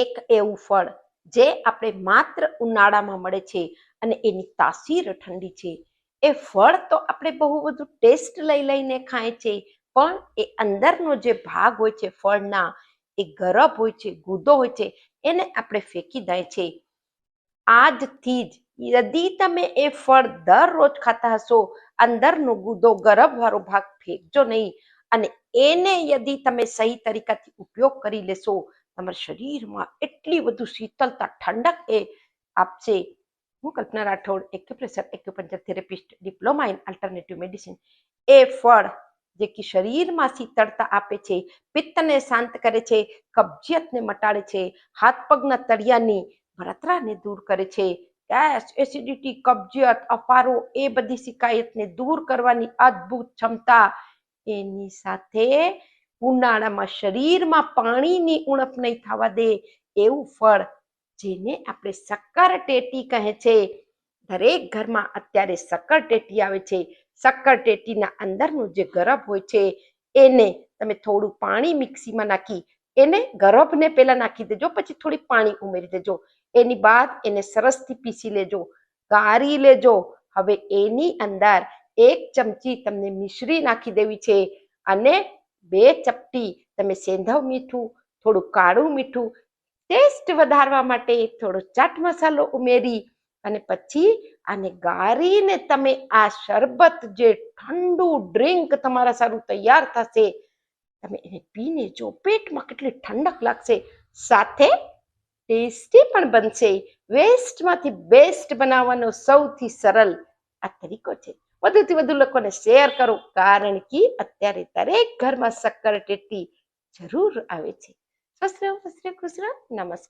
એક એવું ફળ જે આપણે માત્ર ઉનાળામાં મળે છે અને એની તાસીર ઠંડી છે. એ ફળ તો આપણે બહુ બધું ટેસ્ટ લઈને ખાય છે, પણ એ અંદરનો જે ભાગ હોય છે ફળના, એ ગરબ હોય છે, ગુદો હોય છે, એને આપણે ફેંકી દઈએ છે. આજથી જ યદિ તમે એ ફળ દરરોજ ખાતા હશો, અંદરનો ગુદો ગરબ વાળો ભાગ ફેંકજો નહીં, અને એને યદિ તમે સહી તરીકાથી ઉપયોગ કરી લેશો, તમારા શરીરમાં એટલી બધું શીતળતા, ઠંડક એ આપશે. હું Kalpana Rathod, acupressure acupuncture therapist, diploma in alternative medicine. એ ફળ જે કે શરીરમાં શીતળતા આપે છે, પિત્તને શાંત કરે છે, કબજિયાતને મટાડે છે, હાથ પગના તળિયાની બળતરાને દૂર કરે છે, ગેસ, એસિડિટી, કબજિયાત, અફારો એ બધી શિકાયતને દૂર કરવાની અદ્ભુત ક્ષમતા. એની સાથે ઉનાળામાં શરીરમાં પાણીની ઉણપ નહીં થવા દે એવું ફળ, જેને આપણે શક્કરટેટી કહે છે. દરેક ઘરમાં અત્યારે શક્કરટેટી આવે છે. શક્કરટેટીના અંદરનું જે ગરબ હોય છે, એને તમે થોડું પાણી મિક્સીમાં નાખી, એને ગરબને પહેલા નાખી દેજો, પછી થોડી પાણી ઉમેરી દેજો. એની બાદ એને સરસથી પીસી લેજો, ગાળી લેજો. હવે એની અંદર 1 ચમચી તમને મિશ્રી નાખી દેવી છે, અને 2 ચપટી તમે સેંધવ મીઠું, થોડું કાળું મીઠું, ટેસ્ટ વધારવા માટે થોડો ચાટ મસાલો ઉમેરી, અને પછી આને ગાળીને તમે આ શરબત, જે ઠંડુ ડ્રિંક તમારા સારું તૈયાર થશે, તમે એને પીને જો, પેટમાં કેટલી ઠંડક લાગશે, સાથે ટેસ્ટી પણ બનશે. વેસ્ટમાંથી બેસ્ટ બનાવવાનો સૌથી સરળ આ તરીકો છે. વધુથી વધુ લોકોને શેર કરો, કારણ કે અત્યારે દરેક ઘરમાં શક્કરટેટી જરૂર આવે છે. સ્વસ્થ રહો, ખુશ રહો. નમસ્કાર.